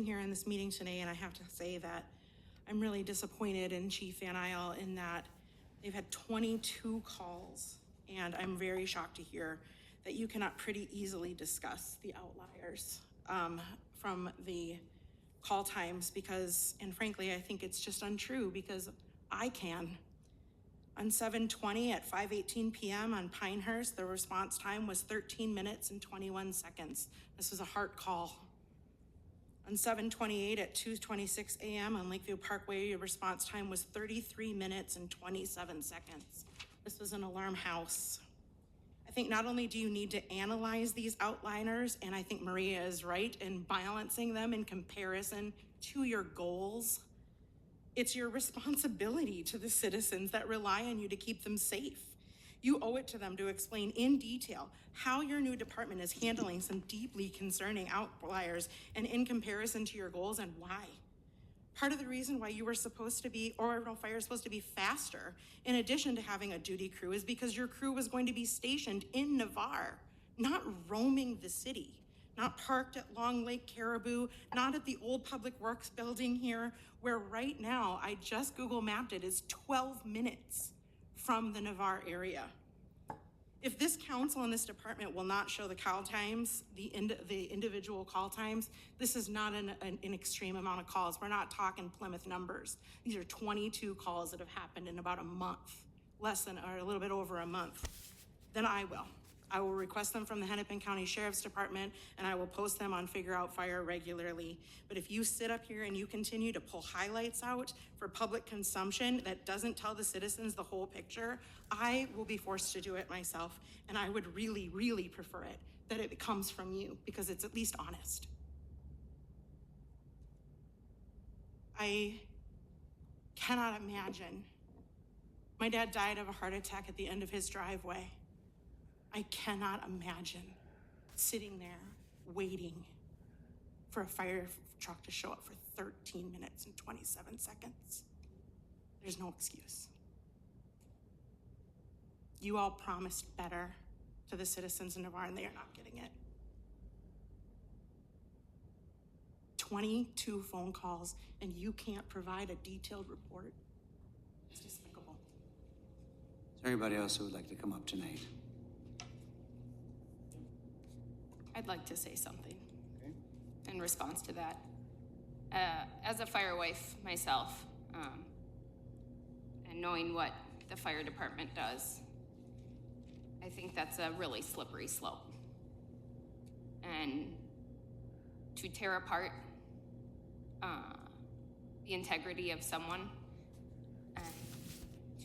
sitting here in this meeting today, and I have to say that I'm really disappointed in Chief Van Isle in that they've had 22 calls, and I'm very shocked to hear that you cannot pretty easily discuss the outliers from the call times because, and frankly, I think it's just untrue because I can. On 7/20 at 5:18 p.m. on Pinehurst, the response time was 13 minutes and 21 seconds. This was a heart call. On 7/28 at 2:26 a.m. on Lakeview Parkway, your response time was 33 minutes and 27 seconds. This was an alarm house. I think not only do you need to analyze these outliners, and I think Maria is right in balancing them in comparison to your goals, it's your responsibility to the citizens that rely on you to keep them safe. You owe it to them to explain in detail how your new department is handling some deeply concerning outliers and in comparison to your goals and why. Part of the reason why you were supposed to be, or fire is supposed to be faster, in addition to having a duty crew, is because your crew was going to be stationed in Navarre, not roaming the city, not parked at Long Lake Caribou, not at the old Public Works building here, where right now, I just Google mapped it, is 12 minutes from the Navarre area. If this council and this department will not show the call times, the individual call times, this is not an extreme amount of calls. We're not talking Plymouth numbers. These are 22 calls that have happened in about a month, less than, or a little bit over a month. Then I will. I will request them from the Hennepin County Sheriff's Department, and I will post them on Figure Out Fire regularly. But if you sit up here and you continue to pull highlights out for public consumption that doesn't tell the citizens the whole picture, I will be forced to do it myself. And I would really, really prefer it that it comes from you because it's at least honest. I cannot imagine. My dad died of a heart attack at the end of his driveway. I cannot imagine sitting there waiting for a fire truck to show up for 13 minutes and 27 seconds. There's no excuse. You all promised better to the citizens of Navarre, and they are not getting it. 22 phone calls, and you can't provide a detailed report. It's despicable. Is there anybody else who would like to come up tonight? I'd like to say something Okay. in response to that. As a fire wife myself, and knowing what the fire department does, I think that's a really slippery slope. And to tear apart the integrity of someone and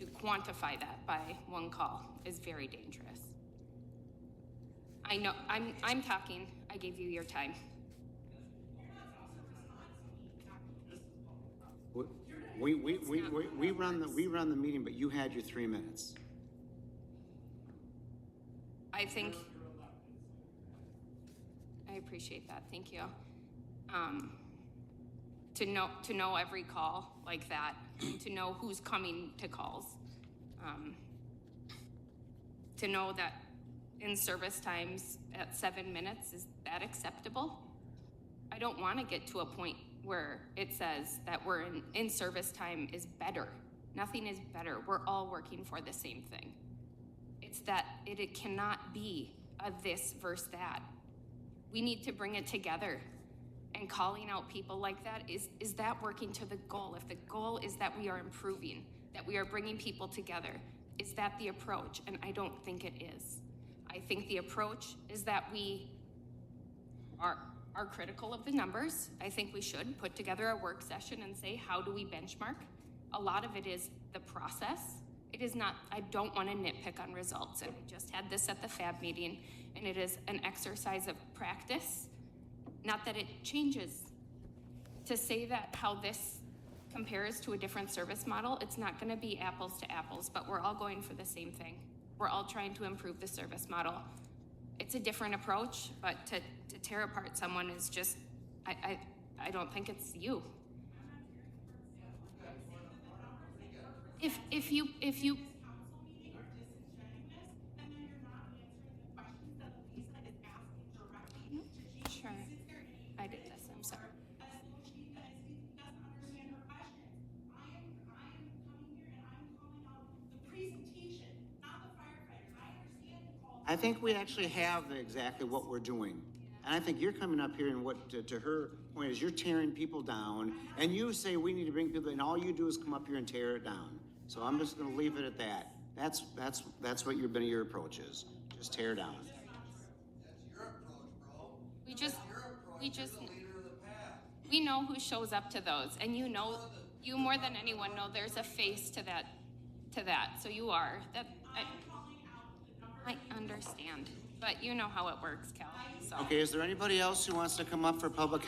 to quantify that by one call is very dangerous. I know, I'm talking. I gave you your time. We run the meeting, but you had your 3 minutes. I think, I appreciate that, thank you. To know every call like that, to know who's coming to calls, to know that in service times at 7 minutes, is that acceptable? I don't want to get to a point where it says that we're in service time is better. Nothing is better. We're all working for the same thing. It's that it cannot be a this versus that. We need to bring it together. And calling out people like that, is that working to the goal? If the goal is that we are improving, that we are bringing people together, is that the approach? And I don't think it is. I think the approach is that we are critical of the numbers. I think we should put together a work session and say, how do we benchmark? A lot of it is the process. It is not, I don't want to nitpick on results. And we just had this at the FAB meeting, and it is an exercise of practice. Not that it changes. To say that how this compares to a different service model, it's not going to be apples to apples, but we're all going for the same thing. We're all trying to improve the service model. It's a different approach, but to tear apart someone is just, I don't think it's you. If you sure, I did this, I'm sorry. I think we actually have exactly what we're doing. And I think you're coming up here and what, to her point is you're tearing people down and you say we need to bring people, and all you do is come up here and tear it down. So I'm just gonna leave it at that. That's what your approach is. Just tear down. We know who shows up to those, and you know, you more than anyone know there's a face to that, so you are, I understand, but you know how it works, Cal, so. Okay, is there anybody else who wants to come up for public